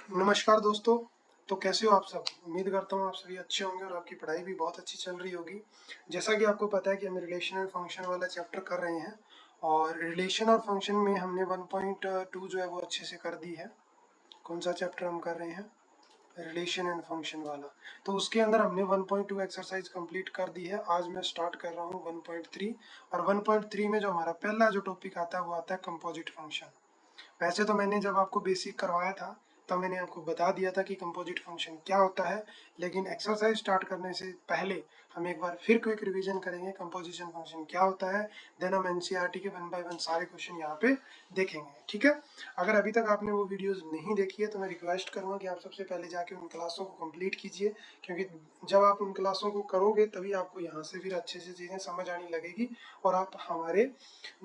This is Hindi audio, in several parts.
नमस्कार दोस्तों। तो कैसे हो आप सब? उम्मीद करता हूँ आप सभी अच्छे होंगे और आपकी पढ़ाई भी बहुत अच्छी चल रही होगी। जैसा कि आपको पता है कि हम रिलेशन एंड फंक्शन वाला चैप्टर कर रहे हैं और रिलेशन और फंक्शन में हमने 1.2 जो है वो अच्छे से कर दी है। कौन सा चैप्टर हम कर रहे हैं? रिलेशन एंड फंक्शन वाला। तो उसके अंदर हमने 1.2 एक्सरसाइज कंप्लीट कर दी है। आज मैं स्टार्ट कर रहा हूँ 1.3 और 1.3 में जो हमारा पहला जो टॉपिक आता है वो आता है कंपोजिट फंक्शन। वैसे तो मैंने जब आपको बेसिक करवाया था तब मैंने आपको बता दिया था कि कंपोजिट फंक्शन क्या होता है, लेकिन एक्सरसाइज स्टार्ट करने से पहले हम एक बार फिर क्विक रिवीजन करेंगे कंपोजिशन फंक्शन क्या होता है। देन हम एनसीईआरटी के 1 बाय 1 सारे क्वेश्चन यहाँ पे देखेंगे, ठीक है। अगर अभी तक आपने वो वीडियोस नहीं देखी है तो मैं रिक्वेस्ट करूँगा कि आप सबसे पहले जाके उन क्लासों को कंप्लीट कीजिए, क्योंकि जब आप उन क्लासों को करोगे तभी आपको यहाँ से फिर अच्छे से चीज़ें समझ आने लगेगी और आप हमारे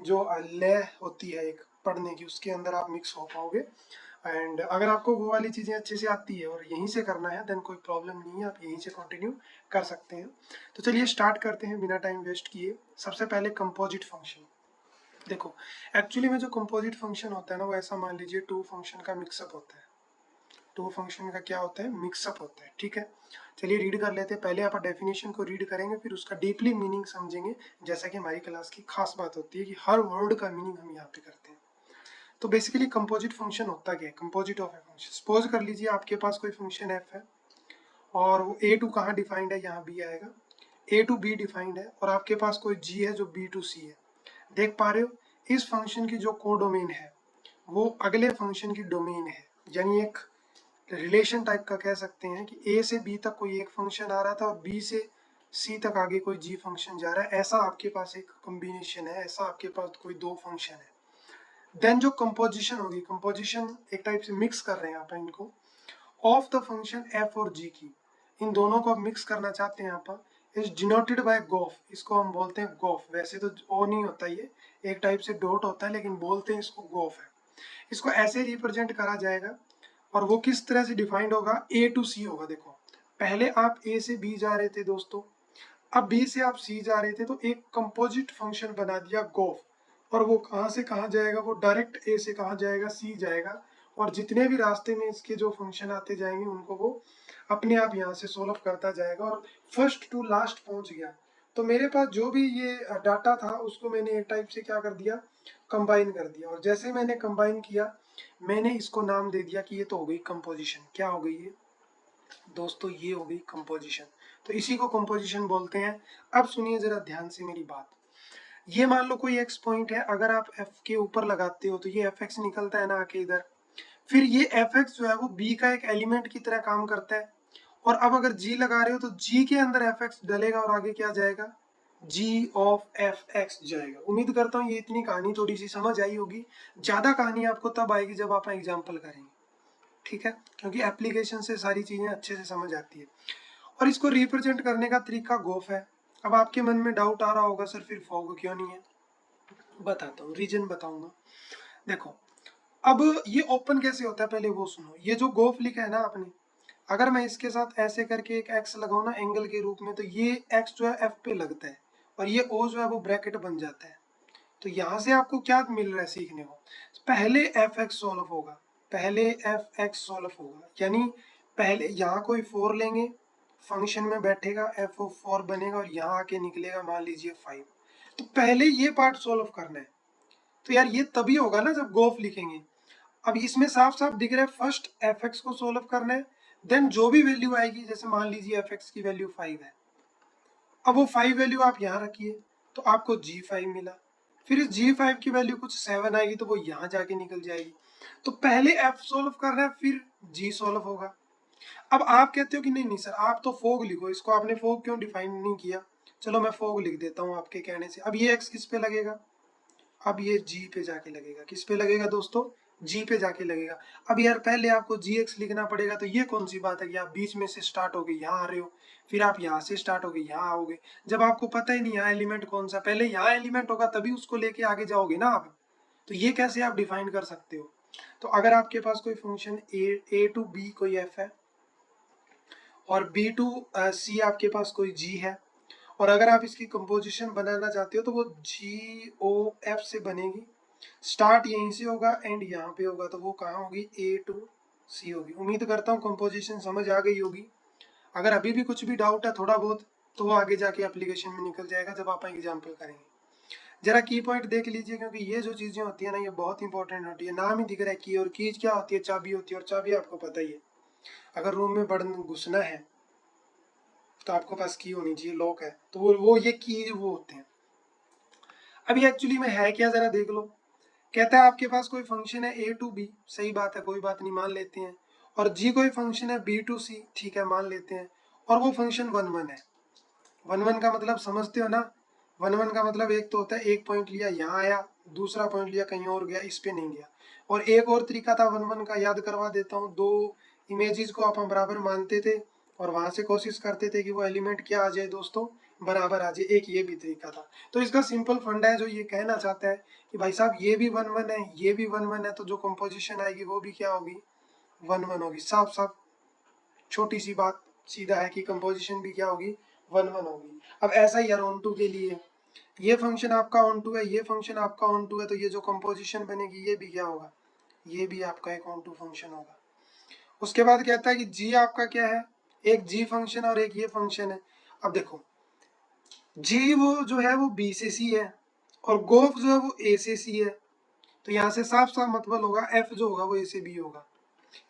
जो लय होती है एक पढ़ने की उसके अंदर आप मिक्स हो पाओगे। एंड अगर आपको वो वाली चीज़ें अच्छे से आती है और यहीं से करना है देन कोई प्रॉब्लम नहीं है, आप यहीं से कंटिन्यू कर सकते हैं। तो चलिए स्टार्ट करते हैं बिना टाइम वेस्ट किए। सबसे पहले कंपोजिट फंक्शन देखो। एक्चुअली में जो कंपोजिट फंक्शन होता है ना वो ऐसा मान लीजिए टू फंक्शन का मिक्सअप होता है। टू फंक्शन का क्या होता है? मिक्सअप होता है, ठीक है। चलिए रीड कर लेते हैं। पहले आप डेफिनेशन को रीड करेंगे फिर उसका डीपली मीनिंग समझेंगे, जैसा कि हमारी क्लास की खास बात होती है कि हर वर्ड का मीनिंग हम यहाँ पे करते हैं। तो बेसिकली कंपोजिट फंक्शन होता क्या है? Composite of a function. Suppose कर लीजिए आपके पास कोई फंक्शन एफ है और वो ए टू कहाँ डिफाइंड है? यहाँ बी आएगा। ए टू बी डिफाइंड है और आपके पास कोई जी है जो बी टू सी है। देख पा रहे हो? इस फंक्शन की जो कोडोमेन है वो अगले फंक्शन की डोमेन है। यानी एक रिलेशन टाइप का कह सकते हैं कि ए से बी तक कोई एक फंक्शन आ रहा था और बी से सी तक आगे कोई जी फंक्शन जा रहा है। ऐसा आपके पास एक कॉम्बिनेशन है, ऐसा आपके पास कोई दो फंक्शन है। देन जो कंपोजिशन होगी, कंपोजिशन एक टाइप से मिक्स कर रहे हैं आप इनको ऑफ द फंक्शन एफ और जी की। इन दोनों को आप मिक्स करना चाहते हैं आप, इज डिनोटेड बाय गोफ। इसको हम बोलते हैं गोफ। वैसे तो ओ नहीं होता, ये एक टाइप से डॉट होता है, लेकिन बोलते हैं इसको गोफ है। इसको ऐसे रिप्रेजेंट करा जाएगा और वो किस तरह से डिफाइंड होगा? ए टू सी होगा। देखो पहले आप ए से बी जा रहे थे दोस्तों, अब बी से आप सी जा रहे थे, तो एक कंपोजिट फंक्शन बना दिया गोफ। और वो कहाँ से कहाँ जाएगा? वो डायरेक्ट ए से कहाँ जाएगा? सी जाएगा। और जितने भी रास्ते में इसके जो फंक्शन आते जाएंगे उनको वो अपने आप यहाँ से सोल्व करता जाएगा और फर्स्ट टू लास्ट पहुंच गया। तो मेरे पास जो भी ये डाटा था उसको मैंने एक टाइप से क्या कर दिया? कंबाइन कर दिया। और जैसे मैंने कंबाइन किया मैंने इसको नाम दे दिया कि ये तो हो गई कंपोजिशन। क्या हो गई ये दोस्तों? ये हो गई कंपोजिशन। तो इसी को कंपोजिशन बोलते हैं। अब सुनिए जरा ध्यान से मेरी बात। ये मान लो कोई एक्स पॉइंट है, अगर आप एफ के ऊपर लगाते हो तो ये एफ एक्स निकलता है ना आके इधर। फिर ये एफ एक्स जो है वो बी का एक एलिमेंट की तरह काम करता है। और अब अगर जी लगा रहे हो तो जी के अंदर एफ एक्स डलेगा और आगे क्या जाएगा? जी ऑफ एफ एक्स जाएगा। उम्मीद करता हूँ ये इतनी कहानी थोड़ी सी समझ आई होगी। ज्यादा कहानी आपको तब आएगी जब आप एग्जाम्पल करेंगे, ठीक है, क्योंकि एप्लीकेशन से सारी चीजें अच्छे से समझ आती है। और इसको रिप्रेजेंट करने का तरीका गोफ है। अब आपके मन में डाउट आ रहा होगा सर फिर फॉग क्यों नहीं है? बताता हूँ, रीजन बताऊंगा। देखो अब ये ओपन कैसे होता है पहले वो सुनो। ये जो गोफ लिखा है ना आपने, अगर मैं इसके साथ ऐसे करके एक एक्स लगाऊ ना एंगल के रूप में, तो ये एक्स जो है एफ पे लगता है और ये ओ जो है वो ब्रैकेट बन जाता है। तो यहाँ से आपको क्या मिल रहा है सीखने को? पहले एफ एक्स सोल्व होगा, पहले एफ एक्स सोल्व होगा, यानी पहले यहाँ कोई फोर लेंगे, फंक्शन में बैठेगा, एफ ओ फोर बनेगा और यहाँ आके निकलेगा मान लीजिए 5। तो पहले ये पार्ट सोल्व करना है। तो यार ये तभी होगा ना जब गोफ लिखेंगे। अब इसमें साफ साफ दिख रहा है फर्स्ट एफ एक्स को सोल्व करना है, देन जो भी वैल्यू आएगी, जैसे मान लीजिए एफ एक्स की वैल्यू 5 है, अब वो 5 वैल्यू आप यहाँ रखिए तो आपको G5 मिला। फिर इस G5 की वैल्यू कुछ 7 आएगी तो वो यहाँ जाके निकल जाएगी। तो पहले F सोल्व कर रहे हैं फिर G सोल्व होगा। अब आप कहते हो कि नहीं नहीं सर आप तो फोग लिखो, इसको आपने फोग क्यों डिफाइन नहीं किया? चलो मैं फोग लिख देता हूँ आपके कहने से। अब ये X किस पे लगेगा? अब ये जी पे जाके लगेगा। किस पे लगेगा दोस्तों? जी पे जाके लगेगा। अब यार पहले आपको जी एक्स लिखना पड़ेगा, तो ये कौन सी बात है कि आप बीच में से स्टार्ट हो गए यहाँ आ रहे हो, फिर आप यहाँ से स्टार्ट हो गए यहाँ आओगे, जब आपको पता ही नहीं यहाँ एलिमेंट कौन सा। पहले यहाँ एलिमेंट होगा तभी उसको लेके आगे जाओगे ना आप। तो ये कैसे आप डिफाइन कर सकते हो? तो अगर आपके पास कोई फंक्शन ए टू बी कोई एफ है और बी टू सी आपके पास कोई जी है, और अगर आप इसकी कंपोजिशन बनाना चाहते हो तो वो जी ओ एफ से बनेगी। स्टार्ट यहीं से होगा एंड यहाँ पे होगा, तो वो कहाँ होगी? ए टू सी होगी। उम्मीद करता हूँ कंपोजिशन समझ आ गई होगी। अगर अभी भी कुछ भी डाउट है थोड़ा बहुत, तो वो आगे जाके एप्लीकेशन में निकल जाएगा जब आप एग्जाम्पल करेंगे। जरा की पॉइंट देख लीजिए, क्योंकि ये जो चीजें होती है ना ये बहुत इंपॉर्टेंट होती है। नाम ही दिख रहा है की, और कीज क्या होती है? चाबी होती है, और चाबी आपको पता ही है। अगर रूम में बढ़ घुसना है तो आपके पास की होनी चाहिए, लॉक है तो वो ये की वो होते हैं। अभी एक्चुअली में है क्या, जरा देख लो। कहता है आपके पास कोई फंक्शन है a टू b, सही बात है, कोई बात नहीं, मान लेते हैं। और g कोई फंक्शन है b टू c, ठीक है, मान लेते हैं। और वो फंक्शन 1 1 है। 1 1 का मतलब समझते हो ना? 1 1 का मतलब एक तो होता है एक पॉइंट लिया यहाँ आया, दूसरा पॉइंट लिया कहीं और गया, इस पे नहीं गया। और एक और तरीका था 1 1 का, याद करवा देता हूँ। दो इमेजेस को आप बराबर मानते थे और वहां से कोशिश करते थे कि वो एलिमेंट क्या आ जाए दोस्तों, बराबर आ जाए। एक ये भी तरीका था। तो इसका सिंपल फंडा है जो ये कहना चाहता है कि भाई साहब ये भी 1 1 है, ये भी 1 1 है, तो जो कंपोजिशन आएगी वो भी क्या होगी? 1 1 होगी। साफ साफ छोटी सी बात सीधा है कि कंपोजिशन भी क्या होगी? 1 1 होगी। अब ऐसा ही ऑन टू के लिए, ये फंक्शन आपका ऑन टू है, ये फंक्शन आपका ऑन टू है, तो ये जो कंपोजिशन बनेगी ये भी क्या होगा? ये भी आपका एक ऑन टू फंक्शन होगा। उसके बाद कहता है कि जी आपका क्या है? एक जी फंक्शन और एक ये फंक्शन है। अब देखो, जी वो जो है वो बी से सी है, और गोफ जो है वो ए से सी है। तो यहाँ से साफ साफ मतलब होगा एफ जो होगा वो ए से बी होगा।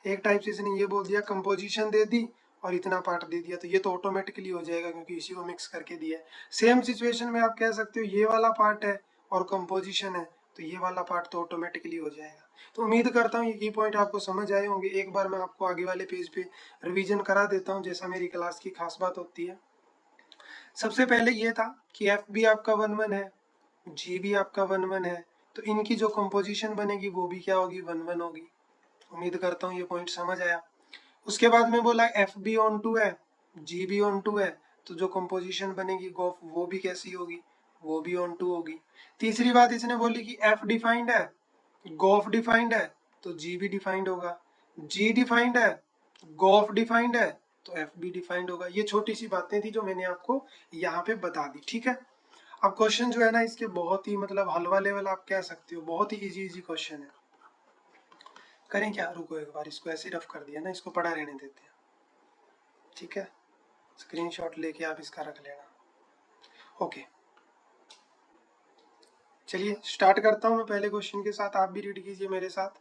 एक टाइप से इसने ये बोल दिया, कंपोजिशन दे दी और इतना पार्ट दे दिया, तो ये तो ऑटोमेटिकली हो जाएगा क्योंकि इसी को मिक्स करके दिया है। सेम सिचुएशन में आप कह सकते हो ये वाला पार्ट है और कंपोजिशन है, तो ये वाला पार्ट तो ऑटोमेटिकली हो जाएगा। तो उम्मीद करता हूँ ये की पॉइंट आपको समझ आए होंगे। एक बार मैं आपको आगे वाले पेज पे रिवीजन करा देता हूँ, जैसा मेरी क्लास की खास बात होती है। सबसे पहले ये था कि एफ भी आपका 1 1 है, जी भी आपका 1 1 है, तो इनकी जो कंपोजिशन बनेगी वो भी क्या होगी? 1 1 होगी। उम्मीद करता हूँ ये पॉइंट समझ आया। उसके बाद में बोला एफ बी ऑन टू है, जी बी ऑन टू है, तो जो कंपोजिशन बनेगी गोफ वो भी कैसी होगी? वो भी ऑन टू होगी। तीसरी बात इसने बोली कि एफ डिफाइंड है, गोफ डिफाइंड है, तो जी भी डिफाइंड होगा। जी डिफाइंड है, गोफ डिफाइंड है, तो एफ भी डिफाइंड होगा। ये छोटी सी बातें थी जो मैंने आपको यहाँ पे बता दी, ठीक है। अब क्वेश्चन जो है ना इसके बहुत ही मतलब हलवा लेवल आप कह सकते हो, बहुत ही इजी इजी क्वेश्चन है। करें क्या, रुको एक बार, इसको ऐसे रफ कर दिया ना, इसको पढ़ा रहने देते हैं, ठीक है। स्क्रीनशॉट लेके आप इसका रख लेना। ओके, चलिए स्टार्ट करता हूं मैं पहले क्वेश्चन के साथ, आप भी रीड कीजिए मेरे साथ।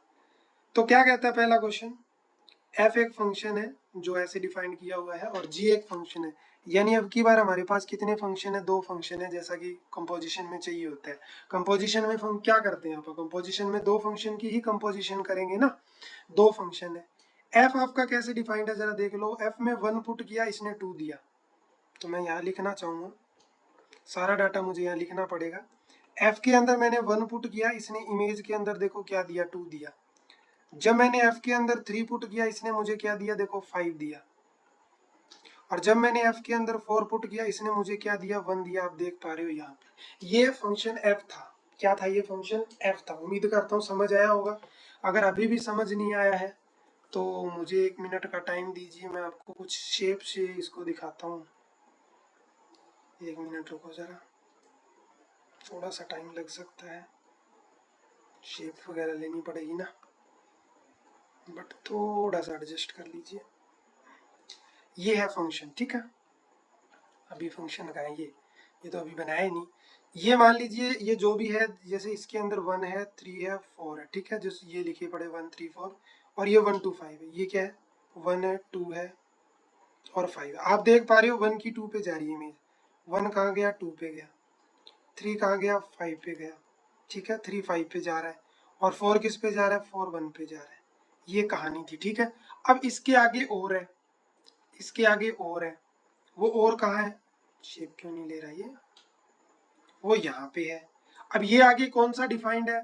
तो क्या कहता है पहला क्वेश्चन? एफ एक फंक्शन है जो ऐसे डिफाइन किया हुआ है, और जी एक फंक्शन है। यानी अब की बार हमारे पास कितने फंक्शन है? दो फंक्शन है, जैसा कि कंपोजिशन में चाहिए होता है। कंपोजिशन में हम क्या करते हैं? कंपोजिशन में दो फंक्शन की ही कंपोजिशन करेंगे ना। दो फंक्शन है। एफ आपका कैसे डिफाइंड है जरा देख लो। एफ में 1 पुट किया, इसने 2 दिया, तो मैं यहाँ लिखना चाहूंगा, सारा डाटा मुझे यहाँ लिखना पड़ेगा। एफ के अंदर मैंने 1 पुट किया, इसने इमेज के अंदर देखो क्या दिया? 2 दिया। जब मैंने एफ के अंदर 3 पुट किया, इसने मुझे क्या दिया? देखो 5 दिया। और जब मैंने एफ के अंदर 4 पुट किया, इसने मुझे क्या दिया? 1 दिया। आप देख पा रहे हो यहाँ पे ये फंक्शन एफ था। क्या था ये फंक्शन? एफ था। उम्मीद करता हूँ समझ आया होगा। अगर अभी भी समझ नहीं आया है तो मुझे 1 मिनट का टाइम दीजिए, मैं आपको कुछ शेप से इसको दिखाता हूँ। 1 मिनट रुको जरा, थोड़ा सा टाइम लग सकता है, शेप वगैरह लेनी पड़ेगी ना, बट थोड़ा सा एडजस्ट कर लीजिए। ये है फंक्शन, ठीक है। अभी फंक्शन का है ये तो अभी बनाया ही नहीं। ये मान लीजिए ये जो भी है, जैसे इसके अंदर 1 है, 3 है, 4 है, ठीक है। जैसे ये लिखे पड़े 1 3 4, और ये 1 2 5 है। ये क्या है? 1 है, 2 है और 5 है। आप देख पा रहे हो 1 की 2 पे जा रही है इमेज। 1 कहाँ गया? 2 पे गया। 3 कहाँ गया? 5 पे गया, ठीक है। 3 5 पे जा रहा है, और 4 किस पे जा रहा है? 4 1 पे जा रहा है। ये कहानी थी, ठीक है। अब इसके आगे और है, इसके आगे और है। वो और कहाँ है? शेप क्यों नहीं ले रहा ये? वो यहाँ पे है। अब ये आगे कौन सा डिफाइंड है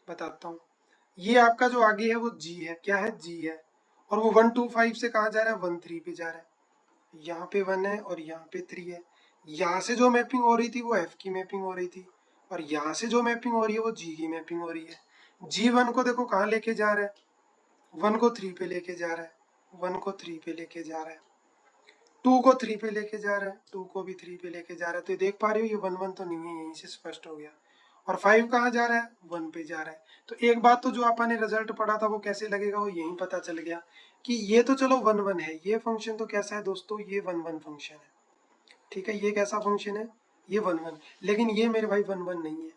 बताता हूँ। ये आपका जो आगे है वो जी है। क्या है? जी है। और वो 1 2 5 से कहाँ जा रहा है? 1 3 पे जा रहा है। यहाँ पे 1 है और यहाँ पे 3 है। यहाँ से जो मैपिंग हो रही थी वो एफ की मैपिंग हो रही थी, और यहाँ से जो मैपिंग हो रही है वो जी की मैपिंग हो रही है। जी 1 को देखो कहाँ लेके जा रहा है? 1 को 3 पे लेके जा रहा है, 1 को 3 पे लेके जा रहा है, 2 को 3 पे लेके जा रहा है, 2 को भी 3 पे लेके जा रहा है। तो देख पा रहे हो ये 1 1 तो नहीं है, यहीं से स्पष्ट हो गया। और 5 कहाँ जा रहा है, 1 पे जा रहा है। तो एक बात तो जो अपन ने रिजल्ट पढ़ा था वो कैसे लगेगा, वो यही पता चल गया कि ये तो चलो 1 1 है, ये फंक्शन तो कैसा है दोस्तों, ये 1 1 फंक्शन है। ठीक है, ये कैसा फंक्शन है, ये 1 1, लेकिन ये मेरे भाई 1 1 नहीं है।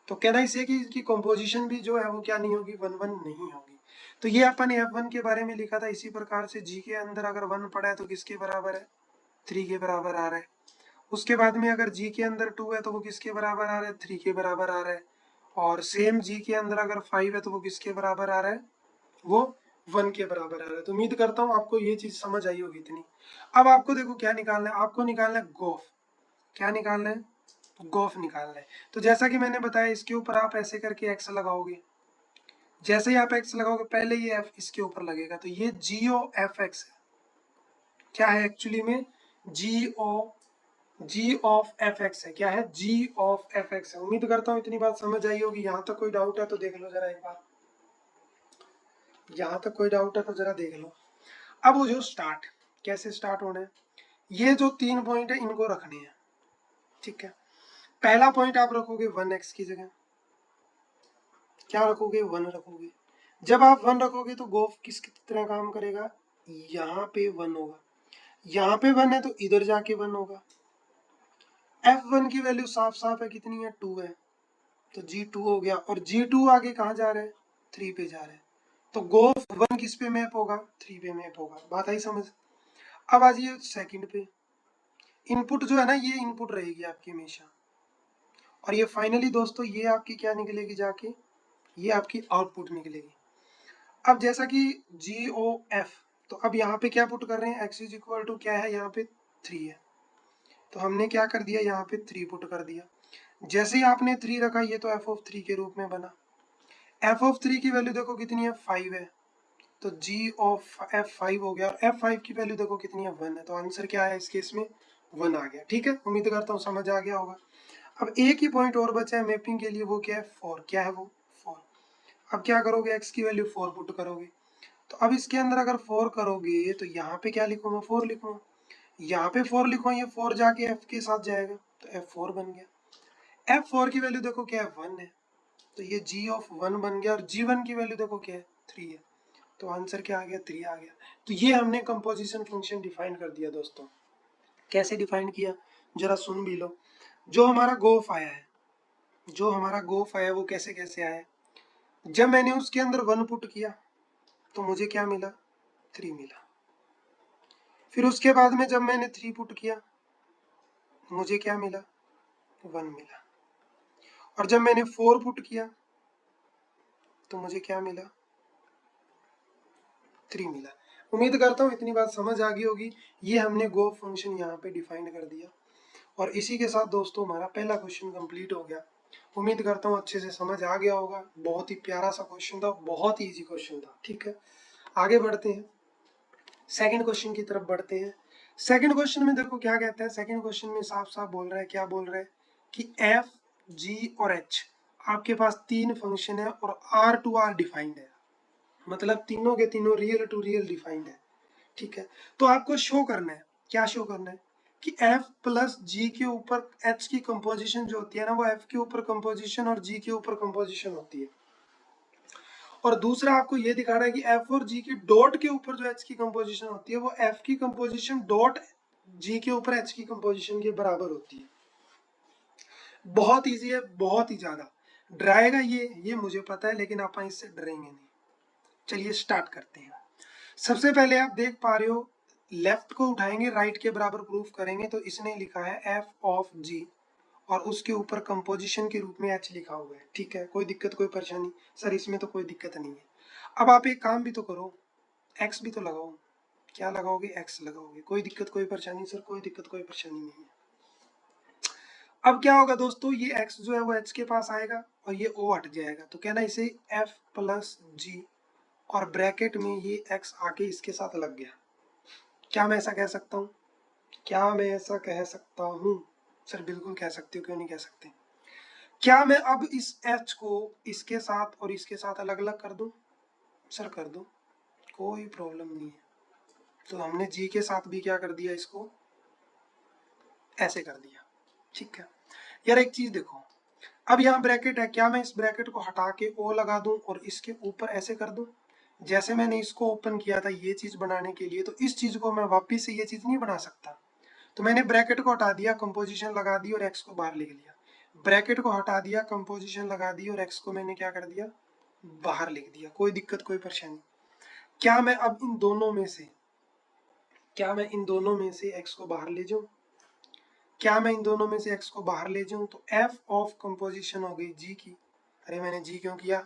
तो कहना इसे कि इसकी कंपोजिशन भी जो है वो क्या नहीं होगी, 1 1 नहीं होगी। तो ये अपन ने F1 के बारे में लिखा था। इसी प्रकार से G के अंदर अगर 1 पड़ा है तो किसके बराबर है, 3 के बराबर आ रहा है। उसके बाद में अगर G के अंदर 2 है तो वो किसके बराबर आ रहा है, 3 के बराबर आ रहा है। और सेम G के अंदर अगर 5 है तो वो किसके बराबर आ रहा है, वो 1 के बराबर आ रहा है। तो उम्मीद करता हूँ आपको ये चीज समझ आई होगी इतनी। अब आपको देखो क्या निकालना है, आपको निकालना है गोफ। क्या निकालना है, गोफ निकालना है। तो जैसा कि मैंने बताया, इसके ऊपर आप ऐसे करके एक्स लगाओगे। जैसे ही आप एक्स लगाओगे पहले ये एफ इसके ऊपर लगेगा, तो ये जी ओ एफ एक्स है। क्या है एक्चुअली में, जी ऑफ एफ एक्स है। क्या है, जी ऑफ एफ एक्स है। उम्मीद करता हूँ इतनी बात समझ आई होगी। यहाँ तक कोई डाउट है तो देख लो जरा एक बार, यहाँ तक कोई डाउट है तो जरा देख लो। अब वो जो स्टार्ट, कैसे स्टार्ट होना है, ये जो 3 पॉइंट है इनको रखने हैं। ठीक है, पहला पॉइंट आप रखोगे 1x की जगह, क्या रखोगे, 1 रखोगे। जब आप 1 रखोगे तो गोफ किसकी तरह काम करेगा, यहाँ पे 1 होगा, यहाँ पे 1 है तो इधर जाके 1 होगा। F1 की वैल्यू साफ साफ है, कितनी है, 2 है, तो G2 हो गया। और G2 आगे कहाँ जा रहा है, 3 पे जा रहा है। तो गोफ 1 किस पे मैप होगा, 3 पे मैप होगा। बात आई समझ। अब आ जाइए सेकंड पे। इनपुट जो है ना, ये इनपुट रहेगी आपकी हमेशा, और ये फाइनली दोस्तों ये आपकी क्या निकलेगी जाके, ये आपकी आउटपुट निकलेगी। अब जैसा कि जी ओ एफ, तो अब यहाँ पे क्या पुट कर रहे हैं, एक्स इज इक्वल टू क्या है, यहाँ पे 3 है, तो हमने क्या कर दिया, यहाँ पे 3 पुट कर दिया। जैसे ही आपने 3 रखा, ये तो एफ ऑफ 3 के रूप में बना। एफ ऑफ 3 की वैल्यू देखो कितनी है, 5 है, तो जी ऑफ एफ 5 हो गया। और एफ 5 की वैल्यू देखो कितनी है, 1 है, तो आंसर क्या है इस केस में, 1 आ गया। ठीक है, उम्मीद करता हूँ समझ आ गया होगा। अब एक ही पॉइंट और बचा है मैपिंग के लिए, वो क्या है, 4। क्या है वो, 4। अब क्या करोगे, एक्स की वैल्यू 4 पुट करोगे। तो अब इसके अंदर अगर 4 करोगे तो यहाँ पे क्या लिखूंगा, 4 लिखूंगा। यहाँ पे 4 लिखूंगा, ये 4 जाके एफ के साथ जाएगा, तो एफ 4 बन गया। एफ 4 की वैल्यू देखो क्या है, 1 है, तो ये जी ऑफ 1 बन गया। और जी 1 की वैल्यू देखो क्या है, 3 है, तो आंसर क्या आ गया, 3 आ गया। तो ये हमने कंपोजिशन फंक्शन डिफाइन कर दिया दोस्तों। कैसे डिफाइन किया, जरा सुन भी लो। जो हमारा गोफ आया है, जो हमारा गोफ आया वो कैसे कैसे आया, जब मैंने उसके अंदर 1 पुट किया तो मुझे क्या मिला, 3 मिला। फिर उसके बाद में जब मैंने 3 पुट किया मुझे क्या मिला, 1 मिला। और जब मैंने 4 पुट किया तो मुझे क्या मिला, 3 मिला। उम्मीद करता हूँ इतनी बात समझ आ गई होगी। ये हमने गो फंक्शन यहाँ पे डिफाइन कर दिया। और इसी के साथ दोस्तों हमारा पहला क्वेश्चन कंप्लीट हो गया। उम्मीद करता हूँ अच्छे से समझ आ गया होगा। बहुत ही प्यारा सा क्वेश्चन था, बहुत ही इजी क्वेश्चन था। ठीक है, आगे बढ़ते हैं, सेकंड क्वेश्चन की तरफ बढ़ते हैं। सेकंड क्वेश्चन में देखो क्या कहता है। सेकंड क्वेश्चन में साफ साफ बोल रहा है, क्या बोल रहा है कि एफ, जी और एच आपके पास 3 फंक्शन है और आर टू आर डिफाइंड है, मतलब तीनों के तीनों रियल टू रियल डिफाइंड है। ठीक है, तो आपको शो करना है, क्या शो करना है कि एफ प्लस जी के ऊपर एच की कंपोजिशन जो होती है ना, वो एफ के ऊपर कंपोजिशन और जी के ऊपर कंपोजिशन होती है। और दूसरा आपको ये दिखा रहा है कि एफ और जी के डॉट के ऊपर जो एच की कंपोजिशन होती है वो एफ की कंपोजिशन डॉट जी के ऊपर एच की कंपोजिशन के बराबर होती है। बहुत इजी है, बहुत ही ज्यादा। डराएगा ये मुझे पता है, लेकिन आप इससे डरेंगे नहीं। चलिए स्टार्ट करते हैं। सबसे पहले आप देख पा रहे हो, लेफ्ट को उठाएंगे राइट के बराबर प्रूफ करेंगे, तो इसने लिखा है एफ ऑफ जी और उसके ऊपर कंपोजिशन के रूप में एच लिखा हुआ है। ठीक है, कोई दिक्कत कोई परेशानी, सर इसमें तो कोई दिक्कत नहीं है। अब आप एक काम भी तो करो, एक्स भी तो लगाओ। क्या लगाओगे, एक्स लगाओगे। कोई दिक्कत कोई परेशानी, सर कोई दिक्कत कोई परेशानी नहीं है। अब क्या होगा दोस्तों, ये x जो है वो h के पास आएगा और ये o हट जाएगा, तो कहना इसे f प्लस जी और ब्रैकेट में ये x आके इसके साथ लग गया। क्या मैं ऐसा कह सकता हूँ, क्या मैं ऐसा कह सकता हूँ, सर बिल्कुल कह सकते हो, क्यों नहीं कह सकते। क्या मैं अब इस h को इसके साथ और इसके साथ अलग अलग कर दूं, सर कर दो, कोई प्रॉब्लम नहीं है। तो हमने g के साथ भी क्या कर दिया, इसको ऐसे कर दिया। ठीक है यार, एक चीज देखो, अब यहाँ ब्रैकेट है, क्या मैं इस ब्रैकेट को हटा के ओ लगा दूं और इसके ऊपर ऐसे कर दूं? जैसे मैंने इसको ओपन किया था ये चीज बनाने के लिए, तो इस चीज को मैं वापिस से ये चीज नहीं बना सकता। तो मैंने ब्रैकेट को हटा दिया, कंपोजिशन लगा दी और एक्स को बाहर लिख लिया। ब्रैकेट को हटा दिया, कंपोजिशन लगा दी और एक्स को मैंने क्या कर दिया, बाहर लिख दिया। कोई दिक्कत, कोई परेशानी? क्या मैं अब इन दोनों में से, क्या मैं इन दोनों में से एक्स को बाहर ले जाऊं? क्या मैं इन दोनों में से एक्स को बाहर ले जाऊं? तो एफ ऑफ कंपोजिशन हो गई जी की। अरे मैंने जी क्यों किया,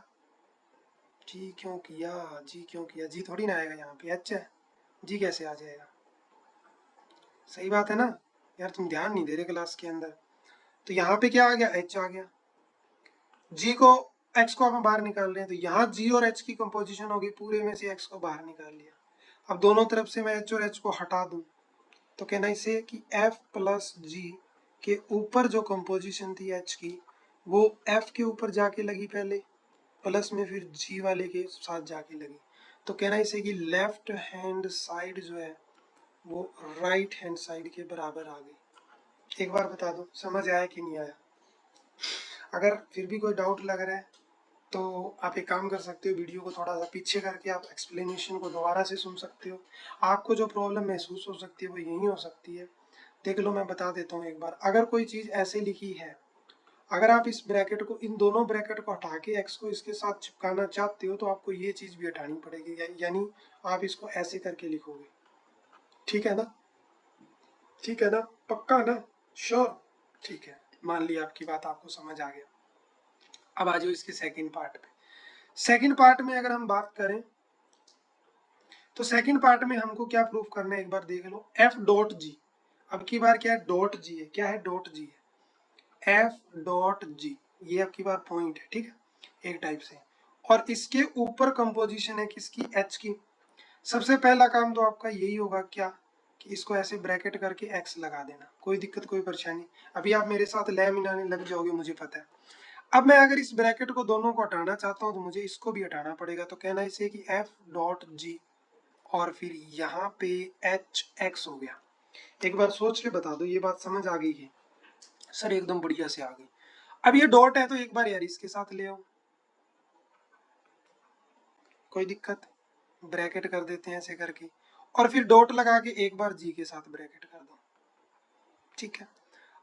जी क्यों किया, जी क्यों किया? जी थोड़ी ना आएगा यहाँ पे, एच है, जी कैसे आ जाएगा? सही बात है ना यार, तुम ध्यान नहीं दे रहे क्लास के अंदर। तो यहाँ पे क्या आ गया, एच आ गया। जी को, एक्स को हम बाहर निकाल रहे हैं, तो यहाँ जी और एच की कंपोजिशन होगी, पूरे में से एक्स को बाहर निकाल लिया। अब दोनों तरफ से मैं एच और एच को हटा दूं, तो कहना इसे कि एफ प्लस जी के ऊपर जो कंपोजिशन थी एच की, वो एफ के ऊपर जाके लगी पहले, प्लस में फिर जी वाले के साथ जाके लगी। तो कहना इसे कि लेफ्ट हैंड साइड जो है वो राइट हैंड साइड के बराबर आ गई। एक बार बता दो समझ आया कि नहीं आया? अगर फिर भी कोई डाउट लग रहा है तो आप एक काम कर सकते हो, वीडियो को थोड़ा सा पीछे करके आप एक्सप्लेनेशन को दोबारा से सुन सकते हो। आपको जो प्रॉब्लम महसूस हो सकती है वो यही हो सकती है। देख लो मैं बता देता हूँ एक बार, अगर कोई चीज़ ऐसे लिखी है, अगर आप इस ब्रैकेट को, इन दोनों ब्रैकेट को हटा के एक्स को इसके साथ चिपकाना चाहते हो, तो आपको ये चीज़ भी हटानी पड़ेगी, यानी आप इसको ऐसे करके लिखोगे। ठीक है ना, ठीक है ना, पक्का ना, श्योर? ठीक है, मान लिया आपकी बात, आपको समझ आ गया। अब आ जाओ इसके सेकंड पार्ट पे। सेकंड पार्ट में अगर हम बात करें, तो सेकंड पार्ट में हमको क्या प्रूफ करना है, एक बार देख लो। एफ डॉट जी, अब की बार क्या है, डॉट जी है। क्या है, डॉट जी है। एफ डॉट जी, ये अब की बार पॉइंट है, ठीक है, एक टाइप से। और इसके ऊपर कंपोजिशन है किसकी, एच की। सबसे पहला काम तो आपका यही होगा क्या, कि इसको ऐसे ब्रैकेट करके एक्स लगा देना। कोई दिक्कत, कोई परेशानी? अभी आप मेरे साथ लय मिलाने लग जाओगे, मुझे पता है। अब मैं अगर इस ब्रैकेट को दोनों को हटाना चाहता हूँ, तो मुझे इसको भी हटाना पड़ेगा। तो कहना इसे कि एफ डॉट जी और फिर यहाँ पे एच एक्स हो गया। एक बार सोच के बता दो, ये बात समझ आ गई है? सर एकदम बढ़िया से आ गई। अब ये डॉट है तो एक बार यार इसके साथ ले आओ, कोई दिक्कत? ब्रैकेट कर देते हैं ऐसे करके, और फिर डॉट लगा के एक बार जी के साथ ब्रैकेट कर दो। ठीक है,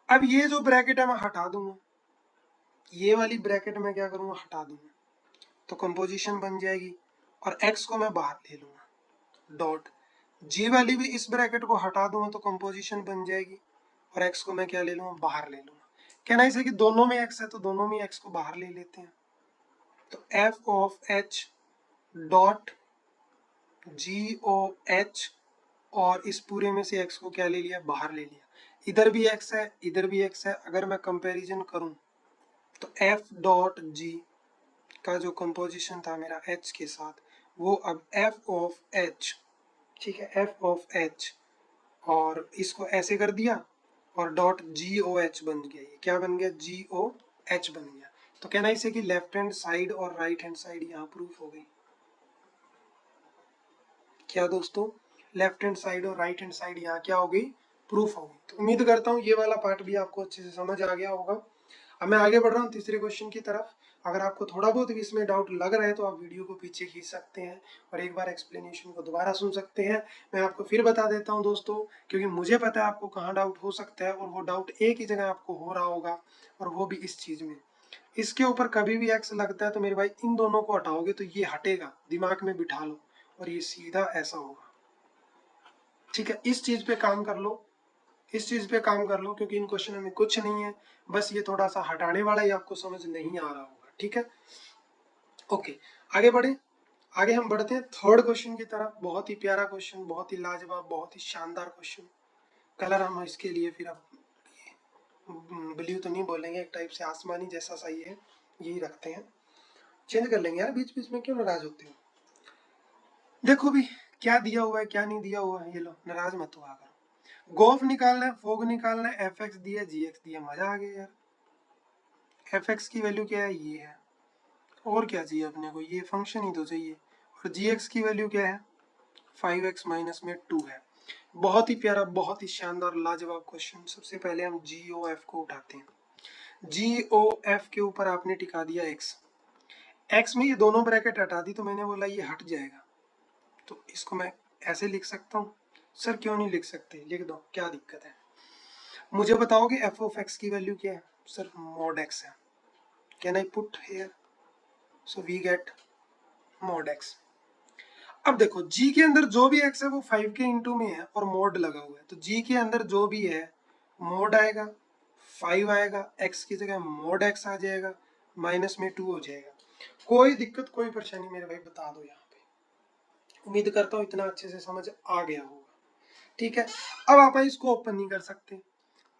अब ये जो ब्रैकेट है मैं हटा दूंगा, ये वाली ब्रैकेट में क्या करूंगा, हटा दूंगा, तो कंपोजिशन बन जाएगी और एक्स को मैं बाहर ले लूंगा। डॉट जी वाली भी इस ब्रैकेट को हटा दूंगा तो कंपोजिशन बन जाएगी और एक्स को मैं क्या ले लूंगा, बाहर ले लूंगा। कहना इसे कि दोनों में एक्स है तो दोनों में एक्स को बाहर ले लेते हैं। तो F of H dot G O H, और इस पूरे में से एक्स को क्या ले लिया, बाहर ले लिया। इधर भी एक्स है, इधर भी एक्स है। अगर मैं कंपैरिजन करूं तो एफ डॉट जी का जो कंपोजिशन था मेरा एच के साथ, वो अब एफ ऑफ एच, ठीक है, एफ ऑफ एच, और इसको ऐसे कर दिया और डॉट जी ओ एच बन गया। ये क्या बन गया, जी ओ एच बन गया। तो कहना इसे कि लेफ्ट हैंड साइड और राइट हैंड साइड यहाँ प्रूफ हो गई। क्या दोस्तों, लेफ्ट हैंड साइड और राइट हैंड साइड यहाँ क्या हो गई, प्रूफ हो गई। तो उम्मीद करता हूँ ये वाला पार्ट भी आपको अच्छे से समझ आ गया होगा। अब मैं आगे बढ़ रहा हूँ तीसरे क्वेश्चन की तरफ। अगर आपको थोड़ा बहुत भी इसमें डाउट लग रहा है तो आप वीडियो को पीछे खींच सकते हैं और एक बार एक्सप्लेनेशन को दोबारा सुन सकते हैं। मैं आपको फिर बता देता हूँ दोस्तों, क्योंकि मुझे पता है आपको कहाँ डाउट हो सकता है, और वो डाउट एक ही जगह आपको हो रहा होगा, और वो भी इस चीज में। इसके ऊपर कभी भी एक्स लगता है तो मेरे भाई इन दोनों को हटाओगे तो ये हटेगा, दिमाग में बिठा लो, और ये सीधा ऐसा होगा। ठीक है, इस चीज पे काम कर लो, इस चीज पे काम कर लो, क्योंकि इन क्वेश्चन में कुछ नहीं है, बस ये थोड़ा सा हटाने वाला ही आपको समझ नहीं आ रहा होगा। ठीक है, ओके, आगे बढ़े। आगे हम बढ़ते हैं थर्ड क्वेश्चन की तरफ। बहुत ही प्यारा क्वेश्चन, बहुत ही लाजवाब, बहुत ही शानदार क्वेश्चन। कलर हम इसके लिए फिर अब ब्लू तो नहीं बोलेंगे, एक टाइप से आसमानी जैसा सा ही है, यही रखते हैं। चेंज कर लेंगे यार, बीच बीच में क्यों नाराज होते हो? देखो भी क्या दिया हुआ है क्या नहीं दिया हुआ है, ये लो नाराज मत हुआ करो। गोफ निकालना है, फोग निकालना है, एफ एक्स दिया, जी एक्स दिया, मजा आ गया यार। एफ एक्स की वैल्यू क्या है, ये है, और क्या चाहिए अपने को, ये फंक्शन ही तो चाहिए। और जी एक्स की वैल्यू क्या है, 5x माइनस में 2 है। बहुत ही प्यारा, बहुत ही शानदार, लाजवाब क्वेश्चन। सबसे पहले हम जी ओ एफ को उठाते हैं। जी ओ एफ के ऊपर आपने टिका दिया एक्स, एक्स में ये दोनों ब्रैकेट हटा दी तो मैंने बोला ये हट जाएगा, तो इसको मैं ऐसे लिख सकता हूँ। सर क्यों नहीं लिख सकते, लिख दो, क्या दिक्कत है। मुझे बताओगे एफ ऑफ एक्स की वैल्यू क्या है, सर मॉड एक्स है, can I put here, so we get mod X. अब देखो जी के अंदर जो भी एक्स है वो 5 के इंटू में है और मोड लगा हुआ है, तो जी के अंदर जो भी है मोड आएगा, 5 आएगा, एक्स की जगह मोड एक्स आ जाएगा, माइनस में 2 हो जाएगा। कोई दिक्कत कोई परेशानी मेरे भाई बता दो यहाँ पे। उम्मीद करता हूँ इतना अच्छे से समझ आ गया होगा। ठीक है, अब आप इसको ओपन नहीं कर सकते,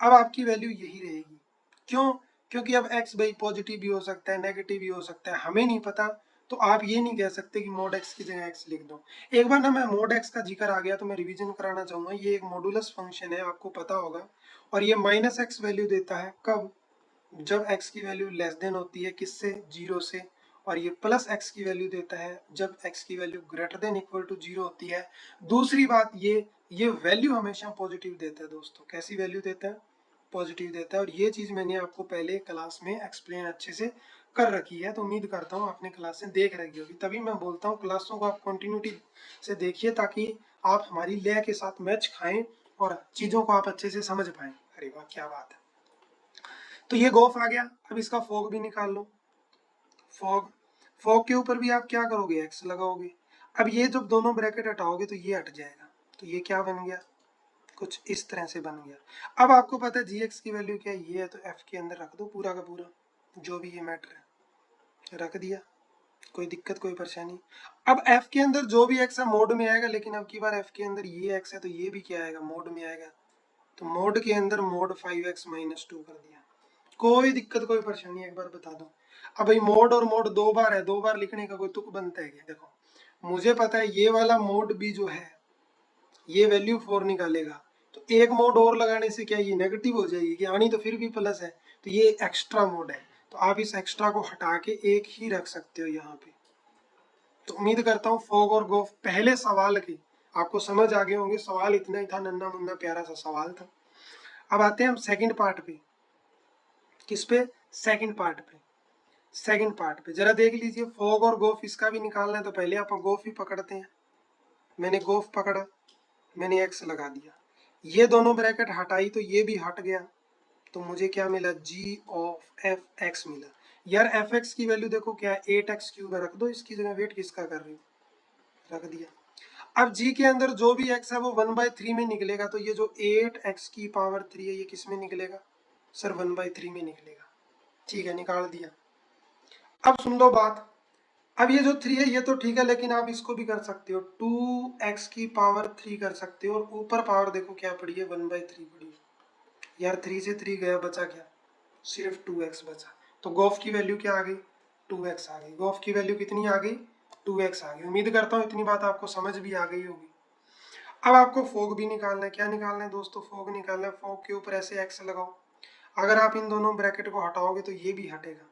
अब आपकी वैल्यू यही रहेगी। क्यों? क्योंकि अब x भाई पॉजिटिव भी हो सकता है, नेगेटिव भी हो सकता है, हमें नहीं पता, तो आप ये नहीं कह सकते कि मोड x की जगह x लिख दो। एक बार ना मैं मोड x का जिक्र आ गया तो मैं रिवीजन कराना चाहूंगा। ये एक मॉडुलस फंक्शन है, आपको पता होगा, और ये माइनस एक्स वैल्यू देता है कब, जब x की वैल्यू लेस देन होती है किससे, 0 से, और ये प्लस x की वैल्यू देता है जब x की value greater than equal to 0 होती है। दूसरी बात ये वैल्यू हमेशा पॉजिटिव देता है दोस्तों। कैसी वैल्यू देता है, पॉजिटिव देता है, और ये चीज मैंने आपको पहले क्लास में एक्सप्लेन अच्छे से कर रखी है, तो उम्मीद करता हूँ आपने क्लास से देख रखी होगी। तभी मैं बोलता हूँ क्लासों को आप कंटिन्यूटी से देखिए ताकि आप हमारी लय के साथ मैच खाएं और चीजों को आप अच्छे से समझ पाएं। अरे वाह क्या बात है। तो ये गोफ आ गया, अब इसका फॉग भी निकाल लो। फॉग, फॉग के ऊपर भी आप क्या करोगे, एक्स लगाओगे। अब ये जब दोनों ब्रैकेट हटाओगे तो ये हट जाएगा, तो ये क्या बन गया, कुछ इस तरह से बन गया। अब आपको पता है जी एक्स की वैल्यू क्या है, ये है, तो एफ के अंदर रख दो पूरा का पूरा जो भी ये मैटर है, रख दिया, कोई दिक्कत कोई परेशानी। अब एफ के अंदर जो भी एक्स है मोड में आएगा, लेकिन अब की बार एफ के अंदर ये एक्स है तो ये भी क्या आएगा, मोड में आएगा, तो मोड के अंदर मोड 5x माइनस 2 कर दिया। कोई दिक्कत कोई परेशानी, एक बार बता दो। अब भाई मोड और मोड दो बार है, दो बार लिखने का कोई तुक बनता है क्या। देखो मुझे पता है ये वाला मोड भी जो है ये वैल्यू 4 निकालेगा, तो एक मोड और लगाने से क्या ये नेगेटिव हो जाएगी, कि आनी तो फिर भी प्लस है, तो ये एक्स्ट्रा मोड है, तो आप इस एक्स्ट्रा को हटा के एक ही रख सकते हो यहाँ पे। तो उम्मीद करता हूँ फॉग और गोफ पहले सवाल की आपको समझ आ गए होंगे। सवाल इतना ही था, नन्ना मुन्ना प्यारा सा सवाल था। अब आते हैं हम सेकंड पार्ट पे। किस पे, सेकंड पार्ट पे। सेकंड पार्ट पे जरा देख लीजिए, फॉग और गोफ इसका भी निकालना है, तो पहले आप गोफ ही पकड़ते हैं। मैंने गोफ पकड़ा, मैंने एक्स लगा दिया, ये दोनों ब्रैकेट हटाई तो ये भी हट गया, तो मुझे क्या मिला, जी ऑफ एफ एक्स मिला। यार एफ एक्स की वैल्यू देखो क्या है, 8x क्यूब है, रख दो इसकी जगह, वेट किसका कर रही हो, रख दिया। अब जी के अंदर जो भी x है वो 1/3 में निकलेगा, तो ये जो 8x की पावर 3 है ये किस में निकलेगा, सर 1/3 में निकलेगा। ठीक है, निकाल दिया। अब सुन लो बात, अब ये जो 3 है ये तो ठीक है, लेकिन आप इसको भी कर सकते हो, 2x की पावर 3 कर सकते हो, और ऊपर पावर देखो क्या पड़ी है, 1/3 पड़ी है। यार 3 से 3 गया, बचा क्या, सिर्फ 2x बचा। तो गोफ की वैल्यू क्या आ गई, 2x आ गई। गोफ की वैल्यू कितनी आ गई, 2x आ गई। उम्मीद करता हूँ इतनी बात आपको समझ भी आ गई होगी। अब आपको फोग भी निकालना है। क्या निकालना है दोस्तों, फोग निकालना है। फोग के ऊपर ऐसे एक्स लगाओ, अगर आप इन दोनों ब्रैकेट को हटाओगे तो ये भी हटेगा,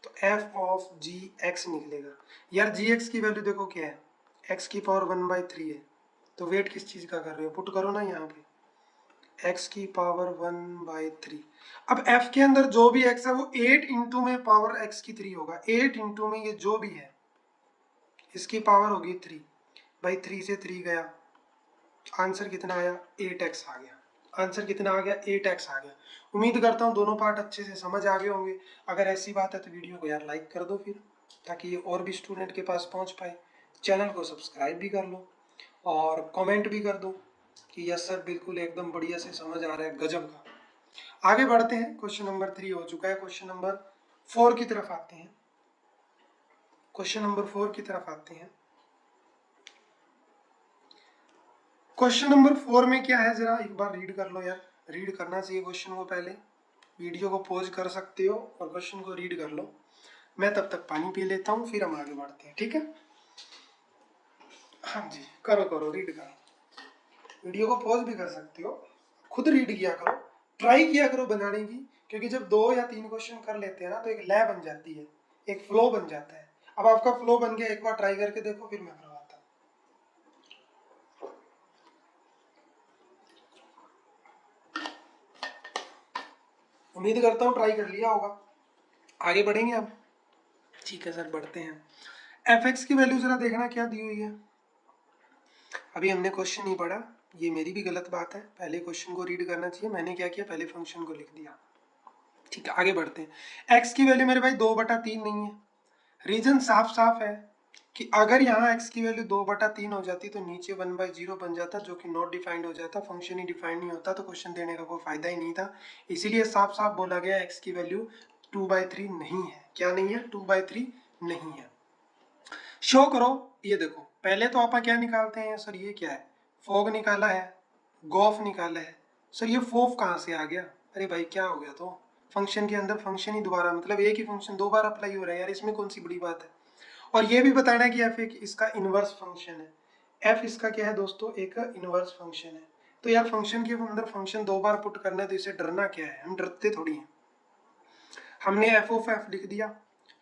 तो एफ ऑफ जी एक्स निकलेगा। यार जी एक्स की वैल्यू देखो क्या है, एक्स की पावर 1/3 है, तो वेट किस चीज का कर रहे हो, पुट करो ना यहाँ पे, एक्स की पावर 1/3। अब एफ के अंदर जो भी एक्स है वो 8 इंटू में पावर एक्स की 3 होगा, 8 इंटू में ये जो भी है इसकी पावर होगी 3, भाई 3 से 3 गया, आंसर कितना आया, 8x आ गया। आंसर कितना आ गया, 8x आ गया। उम्मीद करता हूँ दोनों पार्ट अच्छे से समझ आ गए होंगे। अगर ऐसी बात है तो वीडियो को यार लाइक कर दो फिर, ताकि ये और भी स्टूडेंट के पास पहुँच पाए। चैनल को सब्सक्राइब भी कर लो और कमेंट भी कर दो कि यस सर बिल्कुल एकदम बढ़िया से समझ आ रहा है, गजब का। आगे बढ़ते हैं, क्वेश्चन नंबर 3 हो चुका है, क्वेश्चन नंबर 4 की तरफ आते हैं। क्वेश्चन नंबर 4 की तरफ आते हैं। क्वेश्चन नंबर 4 में क्या है, जरा एक बार रीड कर लो यार, रीड करना चाहिए क्वेश्चन को, पहले वीडियो को पॉज कर सकते हो और क्वेश्चन को रीड कर लो। मैं तब तक पानी पी लेता हूँ, फिर हम आगे बढ़ते हैं, ठीक है। हाँ जी, करो करो, रीड करो, वीडियो को पॉज भी कर सकते हो, खुद रीड किया करो, ट्राई किया करो बनाने की, क्योंकि जब 2 या 3 क्वेश्चन कर लेते हैं ना तो एक लय बन जाती है, एक फ्लो बन जाता है। अब आपका फ्लो बन गया, एक बार ट्राई करके देखो, फिर मैं करवाता हूँ। उम्मीद करता हूँ ट्राई कर लिया होगा। आगे बढ़ेंगे अब। ठीक है सर, बढ़ते हैं। एफ एक्स की वैल्यू जरा देखना क्या दी हुई है। अभी हमने क्वेश्चन नहीं पढ़ा, ये मेरी भी गलत बात है, पहले क्वेश्चन को रीड करना चाहिए। मैंने क्या किया, पहले फंक्शन को लिख दिया। ठीक है, आगे बढ़ते हैं। एक्स की वैल्यू मेरे भाई 2/3 नहीं है। रीजन साफ साफ है कि अगर यहाँ x की वैल्यू 2/3 हो जाती तो नीचे 1/0 बन जाता, जो कि नॉट डिफाइंड हो जाता, फंक्शन ही डिफाइंड नहीं होता, तो क्वेश्चन देने का कोई फायदा ही नहीं था। इसीलिए साफ साफ बोला गया x की वैल्यू 2/3 नहीं है। क्या नहीं है? 2/3 नहीं है। शो करो। ये देखो, पहले तो आप क्या निकालते हैं सर, ये क्या है, फोग निकाला है, गॉफ निकाला है। सर ये फोफ कहाँ से आ गया? अरे भाई क्या हो गया, तो फंक्शन के अंदर फंक्शन ही दोबारा, मतलब एक ही फंक्शन दो बार अप्लाई हो रहा है यार, इसमें कौन सी बड़ी बात है। और ये भी बताना है कि एफ एक इसका इनवर्स फंक्शन है। एफ इसका क्या है दोस्तों, एक इनवर्स फंक्शन है। तो यार फंक्शन के अंदर फंक्शन दो बार पुट करना है, तो इसे डरना क्या है, हम डरते थोड़ी हैं। हमने एफ ऑफ एफ लिख दिया,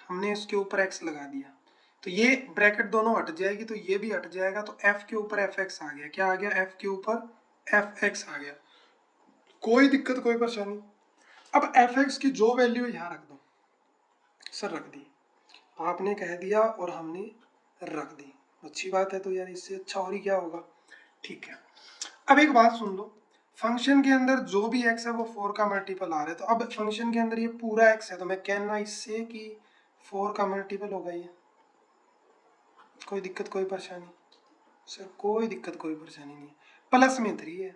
हमने इसके ऊपर एक्स लगा दिया, तो ये ब्रैकेट दोनों हट जाएगी, तो ये भी हट जाएगा, तो एफ के ऊपर एफ एक्स आ गया। क्या आ गया? एफ के ऊपर एफ एक्स आ गया। कोई दिक्कत, कोई परेशानी। अब एफ एक्स की जो वैल्यू यहाँ रख दो। सर रख दी, आपने कह दिया और हमने रख दी, अच्छी बात है। तो यार इससे अच्छा और ही क्या होगा। ठीक है, अब एक बात सुन लो, फंक्शन के अंदर जो भी x है वो 4 का मल्टीपल आ रहा है। तो अब फंक्शन के अंदर ये पूरा x है, तो मैं कहना इससे कि 4 का मल्टीपल होगा ये। कोई दिक्कत, कोई परेशानी? सर कोई दिक्कत, कोई परेशानी नहीं है। प्लस में 3 है,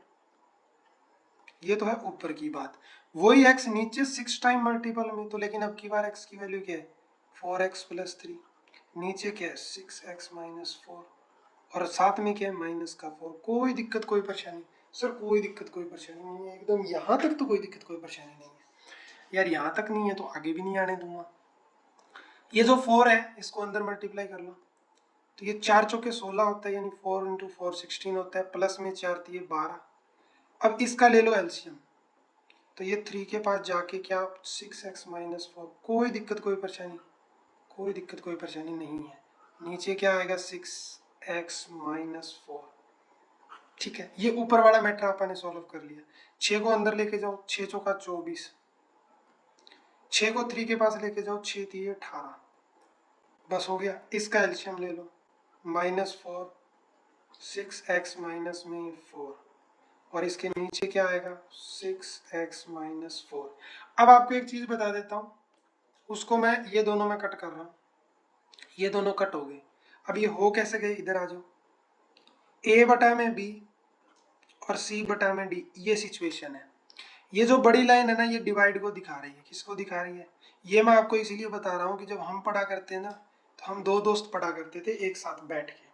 ये तो है ऊपर की बात। वही x नीचे 6 टाइम मल्टीपल में, तो लेकिन अब की बार x की वैल्यू क्या है, 4x + 3। नीचे क्या है, 6x - 4, और साथ में क्या है, माइनस का 4। कोई दिक्कत, कोई परेशानी? सर कोई दिक्कत, कोई परेशानी नहीं है एकदम, यहाँ तक तो कोई दिक्कत, कोई परेशानी नहीं है यार। यहाँ तक नहीं है तो आगे भी नहीं आने दूंगा। ये जो 4 है इसको अंदर मल्टीप्लाई कर लो, तो ये 4 चौके 16 होता है, यानी 4 × 4 16 होता है, प्लस में 4 तो ये 12। अब इसका ले लो एलसीएम, तो ये 3 के पास जाके क्या, 6x - 4। कोई दिक्कत, कोई परेशानी? कोई दिक्कत, कोई परेशानी नहीं है। नीचे क्या आएगा, 6x - 4। ठीक है, ये ऊपर वाला मैटर आपने सॉल्व कर लिया। 6 को अंदर लेके जाओ, 6 चौका 24, 6 को 3 के पास लेके जाओ, 6 3 18, बस हो गया। इसका एल्शियम ले लो, -4, 6x में 4, और इसके नीचे क्या आएगा, 6x - 4। अब आपको एक चीज बता देता हूँ, उसको मैं, ये दोनों मैं कट कर रहा हूँ, ये दोनों कट हो गए। अब ये हो कैसे गए, इधर आ जाओ, a/b और c/d, ये सिचुएशन है। ये जो बड़ी लाइन है ना, ये डिवाइड को दिखा रही है। किसको दिखा रही है? ये मैं आपको इसीलिए बता रहा हूँ कि जब हम पढ़ा करते हैं ना, तो हम दो दोस्त पढ़ा करते थे एक साथ बैठ के।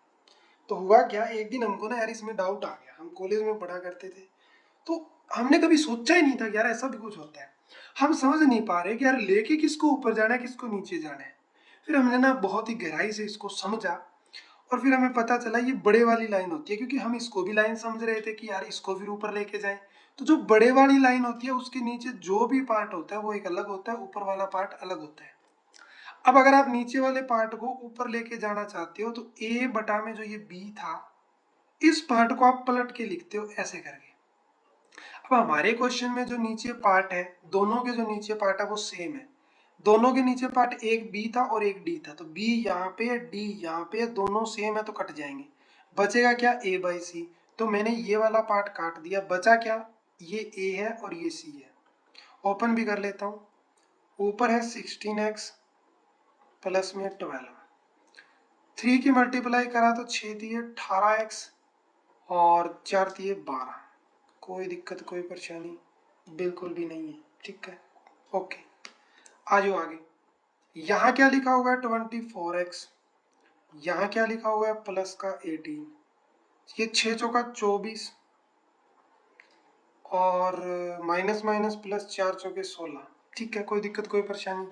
तो हुआ क्या, एक दिन हमको ना यार इसमें डाउट आ गया। हम कॉलेज में पढ़ा करते थे, तो हमने कभी सोचा ही नहीं था कि यार ऐसा भी कुछ होता है। हम समझ नहीं पा रहे कि यार लेके किसको ऊपर जाना है, किसको नीचे जाना है। फिर हमने ना बहुत ही गहराई से इसको समझा, और फिर हमें पता चला ये बड़े वाली लाइन होती है, क्योंकि हम इसको भी लाइन समझ रहे थे कि यार इसको फिर ऊपर लेके जाएं। तो जो बड़े वाली लाइन होती है उसके नीचे जो भी पार्ट होता है वो एक अलग होता है, ऊपर वाला पार्ट अलग होता है। अब अगर आप नीचे वाले पार्ट को ऊपर लेके जाना चाहते हो, तो a/में जो ये b था, इस पार्ट को आप पलट के लिखते हो ऐसे करके। अब हमारे क्वेश्चन में जो नीचे पार्ट है, दोनों के जो नीचे पार्ट है वो सेम है। दोनों के नीचे पार्ट एक b था और एक d था, तो b यहाँ पे है, d यहाँ पे है, दोनों सेम है तो कट जाएंगे। बचेगा क्या, a/c। तो मैंने ये वाला पार्ट काट दिया, बचा क्या, ये a है और ये c है। ओपन भी कर लेता हूँ, ऊपर है 16x प्लस में 12, 3 की मल्टीप्लाई करा तो 6 दिए 18x और 4 दिए 12। कोई दिक्कत, कोई परेशानी बिल्कुल भी नहीं है। ठीक है, ओके, आ जाओ आगे। यहाँ क्या लिखा हुआ है, 24x। यहाँ क्या लिखा हुआ है, प्लस का 18। ये 6 चौका 24 और माइनस माइनस प्लस 4 चौके 16। ठीक है, कोई दिक्कत, कोई परेशानी?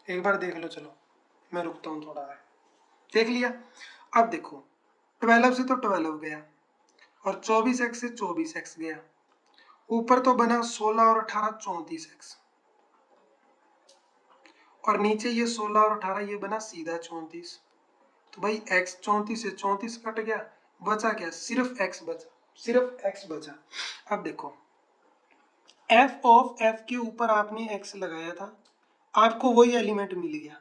एक बार देख लो, चलो मैं रुकता हूँ थोड़ा। देख लिया? अब देखो, 12 से तो 12 गया, और 24x से 24x गया। ऊपर तो बना 16 और 18 34x, और नीचे ये 16 और 18 ये बना सीधा 34। तो भाई x 34 से 34 कट गया, बचा क्या, सिर्फ x बचा, सिर्फ x बचा। अब देखो, एफ ऑफ एफ के ऊपर आपने एक्स लगाया था, आपको वही एलिमेंट मिल गया।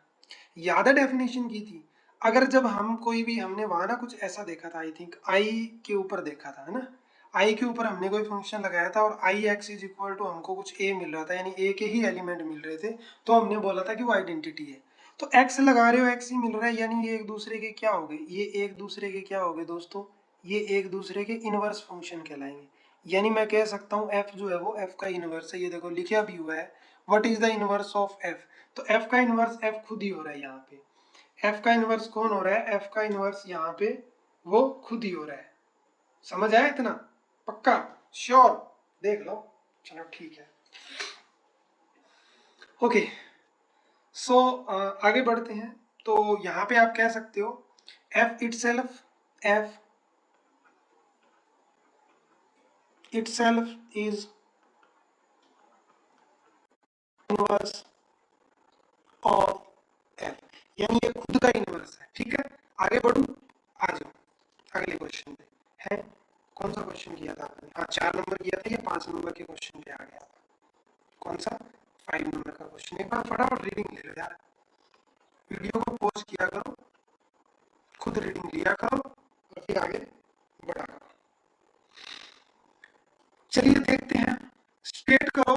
याद है डेफिनेशन की थी, अगर जब हम कोई भी, हमने वहां ना कुछ ऐसा देखा था, आई थिंक आई के ऊपर देखा था, है ना, आई के ऊपर हमने कोई फंक्शन लगाया था और आई एक्स इज इक्वल टू हमको कुछ ए मिल रहा था, यानी ए के ही एलिमेंट मिल रहे थे, तो हमने बोला था कि वो आइडेंटिटी है। तो एक्स लगा रहे हो एक्स ही मिल रहा है, यानी ये एक दूसरे के क्या हो गए, ये एक दूसरे के क्या हो गए दोस्तों, ये एक दूसरे के इनवर्स फंक्शन कहलाएंगे। यानी मैं कह सकता हूँ एफ जो है वो एफ का इनवर्स है, ये देखो लिखा भी हुआ है, what is the inverse of F. तो एफ का इनवर्स एफ खुद ही हो रहा है यहाँ पे। एफ का इनवर्स कौन हो रहा है, एफ का इनवर्स यहाँ पे वो खुद ही हो रहा है। समझ आया इतना, पक्का, श्योर, देख लो, चलो ठीक है। ओके, सो आगे बढ़ते हैं। तो यहाँ पे आप कह सकते हो F itself is inverse of F, यानी ये खुद का इनवर्स है। ठीक है, आगे बढ़ू, आ जाओ अगले क्वेश्चन पे। है कौन सा क्वेश्चन किया था आपने, हाँ 4 नंबर किया था, या 5 नंबर के क्वेश्चन पे आ गया, कौन सा, 5 नंबर का क्वेश्चन। एक बार फटाफट रीडिंग ले लो यार, वीडियो को पॉज किया करो, खुद रीडिंग लिया करो और फिर आगे बढ़ा करो। चलिए देखते हैं, स्टेट करो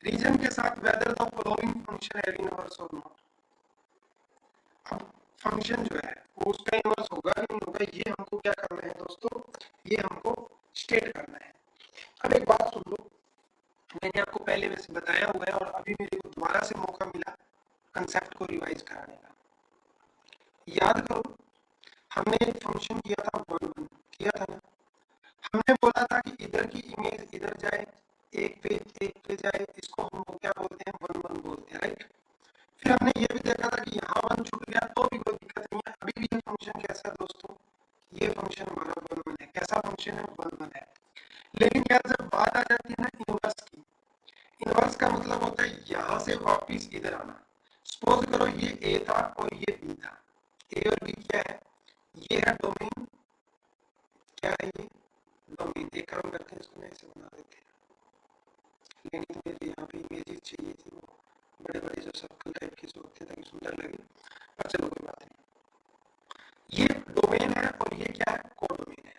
रीजन के साथ वेदर द फॉलोइंग फंक्शन है इनवर्स और नॉट। अब फंक्शन जो है वो उसका इनवर्स होगा कि नहीं होगा, ये हमको क्या करना है दोस्तों, ये हमको स्टेट करना है। अब एक बात सुन लो, मैंने आपको पहले वैसे बताया हुआ है और अभी मेरे को दोबारा से मौका मिला कंसेप्ट को रिवाइज कराने का। याद करो, हमने एक फंक्शन किया था वन वन, किया था ना, हमने बोला था कि इधर की इमेज इधर जाए, एक पे जाए, इसको हम क्या बोलते हैं, वन वन बोलते हैं, राइट। फिर हमने ये भी देखा था कि यहाँ वन छूट गया तो भी कोई दिक्कत नहीं है, अभी भी ये फंक्शन कैसा है दोस्तों, ये फंक्शन हमारा वन वन है। कैसा फंक्शन है, वन वन है। लेकिन यार जब बात आ जाती है ना इनवर्स की, इनवर्स का मतलब होता है यहाँ से वापिस इधर आना। सपोज करो ये ए था और ये बी था, ए और बी क्या है, ये है डोमेन, क्या है ये डोमेन। एक काम करते हैं, इसको ऐसे बना देते हैं, लेकिन तो मुझे यहाँ पे इमेजेस चाहिए थी, वो बड़े बड़े जो सर्कल टाइप के जो होते हैं ताकि सुंदर लगे, पर चलो कोई बात नहीं। ये डोमेन है और ये क्या है, कोडोमेन है।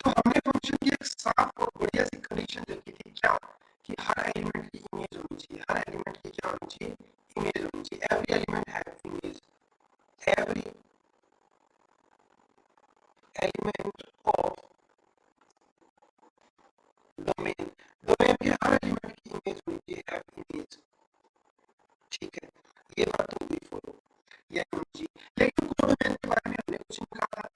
तो हमने फंक्शन की एक साफ और बढ़िया सी कंडीशन देखी थी, क्या, कि हर एलिमेंट की इमेज होनी चाहिए, हर एलिमेंट की क्या होनी चाहिए, इमेज होनी चाहिए। Every element have image, every element of domain, domain के हर एलिमेंट की इमेज होनी चाहिए, हैव इमेज। ठीक है, ये बात तो हुई फॉलो, ये होनी चाहिए। लेकिन कोडोमेन के बारे में हमने कुछ नहीं कहा था,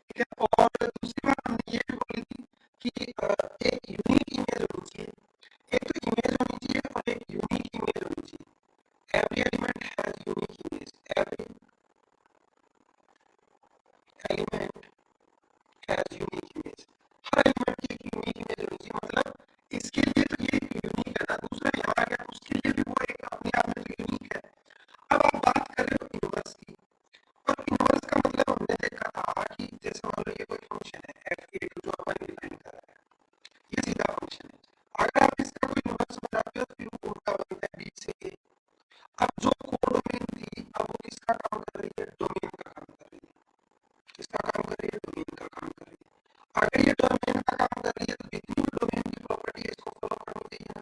ठीक है। और दूसरी बात हमने ये भी बोली थी कि एक यूनिक इमेज होनी चाहिए, एक तो इमेज होनी चाहिए और एक यूनिक इमेज होनी चाहिए। Every element has unique image, every element has unique image, her element की एक यूनिक इमेज होनी चाहिए। मतलब इसके लिए तो ये यूनिक है ना, दूसरा यहाँ आ गया उसके लिए भी वो एक अपने आप में तो यूनिक है। अब आप बात कर रहे हो इनवर्स की, और इनवर्स का मतलब हमने देखा था कि जैसे मान लो ये कोई फंक्शन है एफ ए जो अपन डिफाइन कर रहे हैं, ये सीधा फंक्शन है, अगर आप इसका कोई इनवर्स बनाते हो तो फिर वो उल्टा बनता है बीच से ए। अब जो कोडोमेन थी, अब वो किसका काम कर रही है, डोमेन का काम कर रही है। किसका काम कर रही है, डोमेन का काम कर रही है। अगर ये डोमेन का काम कर रही है तो जितनी भी डोमेन की प्रॉपर्टी है इसको फॉलो करनी चाहिए ना,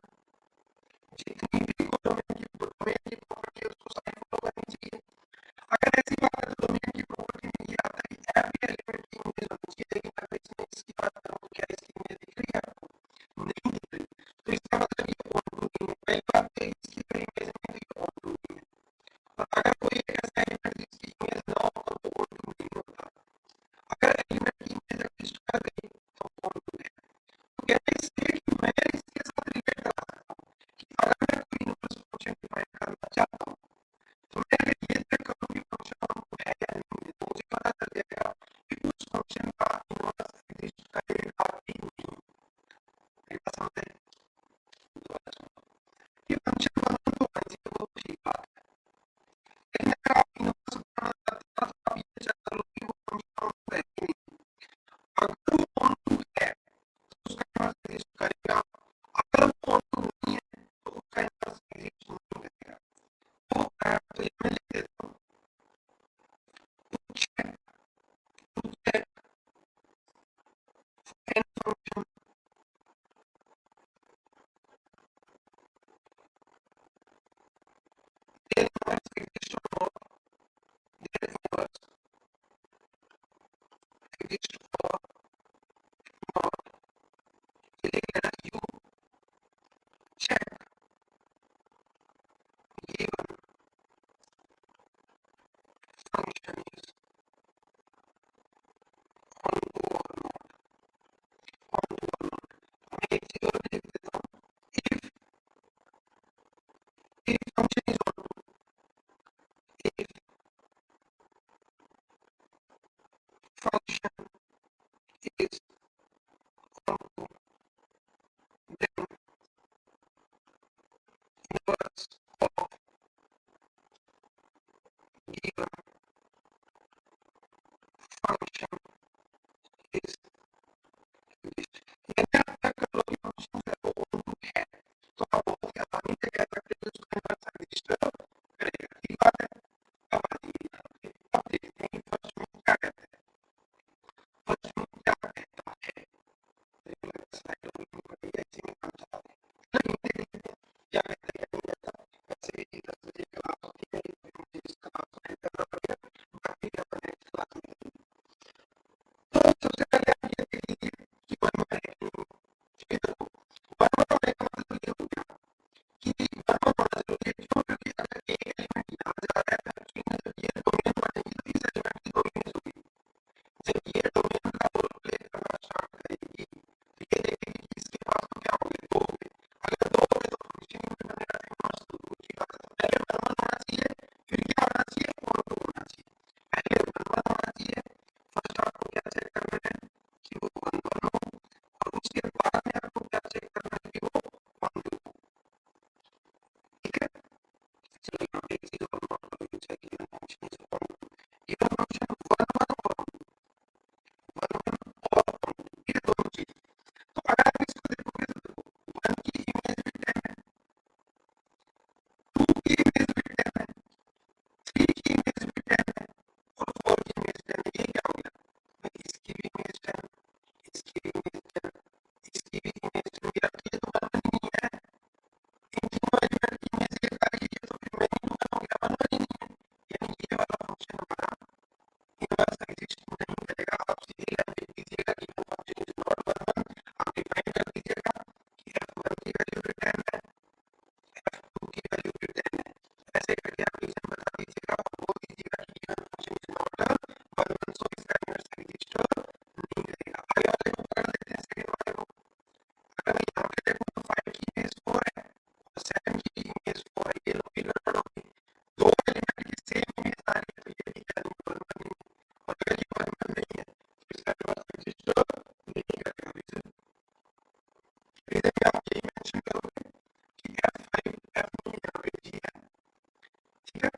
जितनी भी डोमेन की प्रॉपर्टी है उसको सारी फॉलो करनी चाहिए। अगर ऐसी बात है तो डोमेन की प्रॉपर्टी में ये आता है कि एवरी एलिमेंट की image exist or not. Later you check given function is onto or not, onto or not. मैं एक चीज और भी लिख देता हूँ, if function is onto, if function is onto, then inverse of given function is exist. यानी आप क्या कर लो कि फंक्शन है वो onto है, तो आप बहुत आसानी से कह सकते हो उसका इनवर्स रजिस्टर करेगा। ठीक बात है। अब आइए यहाँ पे अब देखते हैं फर्स्ट में क्या कहते हैं। फर्स्ट में क्या कहता है, स्लाइड ओपन करके ऐसे में काम चला दें, लेकिन देखते हैं क्या कहता है क्या नहीं कहता। वैसे भी 10 बजे क्लास होती है, मुझे इस क्लास को एंड करना पड़ेगा, बाकी का अपन नेक्स्ट क्लास में देखेंगे। तो सबसे पहले आप ये देख लीजिए कि वन वन है, ये देखो वन वन होने का मतलब ये हो गया कि वन वन होना जरूरी है। क्यों? क्योंकि अगर एक एलिमेंट यहाँ जा रहा है तो एक्चुअली जब ये डोमेन बनेगी तो इस एलिमेंट की डोमिनेंस होगी। जब ये डोमेन का रोल प्ले करना स्टार्ट करेगी तो ये देखेगी कि इसके पास तो क्या होंगे, दो होंगे। अगर दो होंगे तो फंक्शन में बनेगा इनवर्स, तो दो की बात है। पहले वन वन होना चाहिए, फिर क्या होना चाहिए, और टू होना चाहिए। पहले वन वन होना चाहिए, फर्स्ट आपको क्या चेक करना है कि वो वन वन हो, और उसके बाद में आपको क्या चेक करना है कि वो वन टू हो। ठीक है, चलो यहाँ पे एक चीज और नोट कर लीजिए, check given function is one two, given function one one और ये दोनों चीज। तो अगर आप इसको देखोगे तो देखो वन की इमेज भी 10 है, टू की इमेज भी 10 है, थ्री की इमेज भी 10 है, और फोर की इमेज 10 है। ये क्या हो गया, इसकी भी इमेज 10, इसकी भी इमेज 10, इसकी भी इमेज 10, ये तो वन वन ही नहीं है। इन तीनों एलिमेंट की इमेज एक आ रही है तो फिर मैनी टू वन हो गया, वन वन ही नहीं है। यानी ये वाला फंक्शन हमारा इनवर्स एग्जिस्ट नहीं करेगा। आप सीधे लाइन लिख दीजिएगा कि function is not one one. आप डिफाइन कर दीजिएगा कि f1 की वैल्यू भी 10 है, f2 की वैल्यू भी 10 है। ऐसे करके आप रीजन बता दीजिएगा और बोल दीजिएगा कि given function is not one one, so इसका इनवर्स एग्जिस्ट नहीं करेगा। आगे वाले को पकड़ लेते हैं, सेकंड वाले को। अगर मैं यहाँ पे देखूँ तो 5 की इमेज 4 है और 7 की इमेज 4 है, ये लोग भी गड़बड़ होगी। दो एलिमेंट की सेम इमेज आ रही है तो ये भी वन वन नहीं है, और अगर ये वन वन नहीं है तो इसका इनवर्स एग्जिस्ट नहीं करेगा। रीजन भी आप यही मेंशन करोगे कि f5 f नहीं यहाँ पे g है। ठीक है,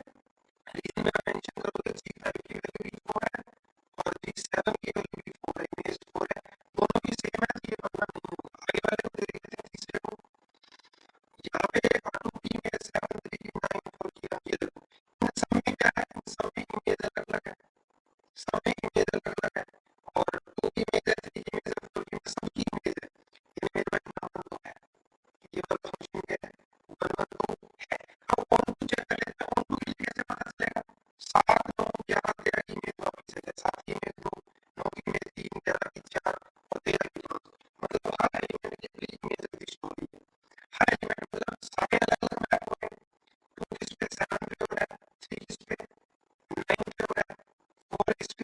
रीजन में आप मेंशन करोगे g5 की वैल्यू भी 4 है और g7 की वैल्यू भी 4 है, इमेज 4 है, दोनों की सेम है, ये वन वन नहीं होगा। आगे वाले को देख लेते हैं, तीसरे को। यहाँ पे R2 की इमेज 7, 3 की 9, 4 की 1, ये देखो इन सब में क्या है, इन सब में इमेज अलग अलग है, सब में इमेज अलग अलग है, और 2 की इमेज है, 3 की इमेज है, 4 की इमेज, सबकी इमेज है। ये मेरे पास वन टू है, ये वाला फंक्शन क्या है, वन वन टू है। अब ऑन टू चेक कर लेते हैं, ऑन टू के लिए कैसे पता चलेगा। 7 9 11 13 की इमेज वापस है, 7 की इमेज 2, 9 की इमेज 3, 11 की 4 और 13 की 5, मतलब हर एलिमेंट की अपनी इमेज एग्जिस्ट हो रही है। हर एलिमेंट मतलब सारे अलग अलग मैप हो रहे हैं। 2 किस पे 7 पे हो रहा है, 3 किस पे 9 पे हो रहा है, 4 किस पे